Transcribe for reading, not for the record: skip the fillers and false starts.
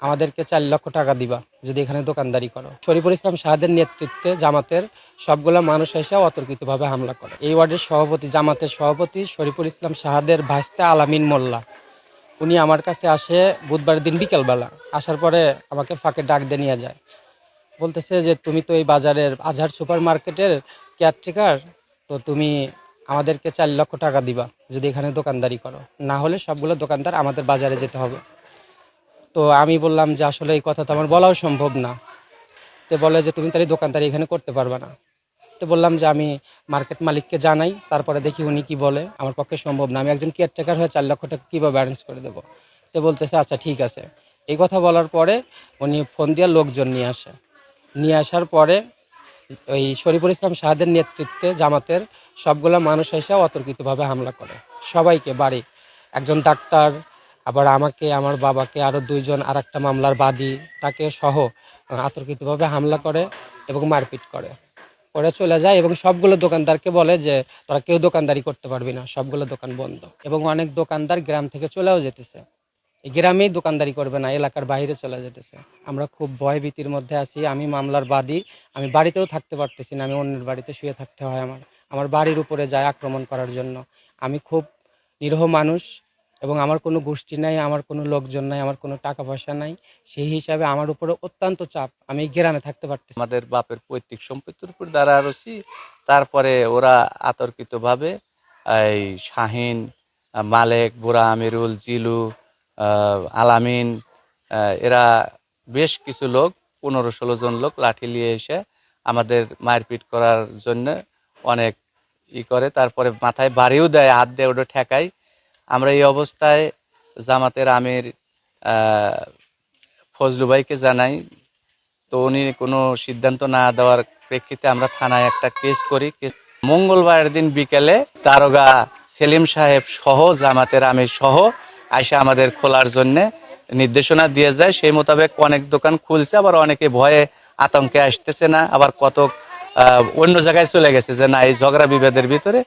আমাদেরকে 4 লক্ষ টাকা দিবা যদি এখানে দোকানদারি করো। শরীফুল ইসলাম শাহাদের নেতৃত্বে জামাতের সবগুলো মানুষ এসে অতর্কিতভাবে হামলা করে। এই ওয়ার্ডের সভাপতি, জামাতের সভাপতি শরীফুল ইসলাম শাহাদের ভাইস্তা আলামিন মোল্লা, উনি আমার কাছে আসে বুধবার দিন বিকেলবেলা। আসার পরে আমাকে ফাঁকে ডাক দিয়ে নিয়ে যায়, বলতেছে যে তুমি তো এই বাজারের আজহার সুপার মার্কেটের কেয়ারটেকার, তো তুমি আমাদেরকে 4 লক্ষ টাকা দিবা যদি এখানে দোকানদারি করো, না হলে সবগুলো দোকানদার আমাদের বাজারে যেতে হবে। তো আমি বললাম যে আসলে এই কথা তো আমার বলাও সম্ভব না। তো বলে যে তুমি তাহলে দোকানদারি এখানে করতে পারবে না। তো বললাম যে আমি মার্কেট মালিককে জানাই, তারপরে দেখি উনি কি বলে। আমার পক্ষে সম্ভব না, আমি একজন কেয়ারটেকার হয়ে 4 লক্ষ টাকা কীভাবে অ্যারেঞ্জ করে দেবো। তো বলতেছে আচ্ছা ঠিক আছে। এই কথা বলার পরে উনি ফোন দিয়ে লোকজন নিয়ে আসার পরে ওই শরীফুল ইসলাম শাহাদের নেতৃত্বে জামাতের সবগুলো মানুষ এসে অতর্কিতভাবে হামলা করে সবাইকে, বাড়ি একজন ডাক্তার, আবার আমাকে, আমার বাবাকে, আরও 2 জন আর একটা মামলার বাদী তাকে সহ অতর্কিতভাবে হামলা করে এবং মারপিট করে চলে যায়। এবং সবগুলো দোকানদারকে বলে যে তোরা কেউ দোকানদারি করতে পারবি না, সবগুলো দোকান বন্ধ। এবং অনেক দোকানদার গ্রাম থেকে চলেও যেতেছে, এই গ্রামেই দোকানদারি করবে না, এলাকার বাইরে চলে যেতেছে। আমরা খুব ভয় ভীতির মধ্যে আছি। আমি মামলার বাদী, আমি বাড়িতেও থাকতে পারতেছি না, আমি অন্যের বাড়িতে শুয়ে থাকতে হয়। আমার বাড়ির উপরে যায় আক্রমণ করার জন্য। আমি খুব নিরীহ মানুষ এবং আমার কোনো গোষ্ঠী নাই, আমার কোনো লোকজন নাই, আমার কোনো টাকা পয়সা নাই। সেই হিসাবে আমার উপরে অত্যন্ত চাপ, আমি এই গ্রামে থাকতে পারতেছি। আমাদের বাপের পৈতৃক সম্পত্তির উপর দাঁড়া রয়েছি। তারপরে ওরা আতর্কিতভাবে এই শাহিন, মালেক, বুড়া আমিরুল, জিলু, আলামিন, এরা বেশ কিছু লোক, 15-16 জন লোক লাঠি নিয়ে এসে আমাদের মারপিট করার জন্য অনেক করে। তারপরে মাথায় বাড়িও দেয়, হাত দিয়ে ওটা ঠেকায়। আমরা এই অবস্থায় জামাতের আমির ফজলু ভাইকে জানাই। তো উনি কোনো সিদ্ধান্ত না দেওয়ার প্রেক্ষিতে আমরা থানায় একটা কেস করি। মঙ্গলবারের দিন বিকেলে দারোগা সেলিম সাহেব সহ জামাতের আমির সহ আয়সা আমাদের খোলার জন্য নির্দেশনা দিয়ে যায়। সেই মোতাবেক অনেক দোকান খুলছে, আবার অনেকে ভয়ে আতঙ্কে আসতেছে না, আবার কত অন্য জায়গায় চলে গেছে যে না এই ঝগড়া বিবাদের ভিতরে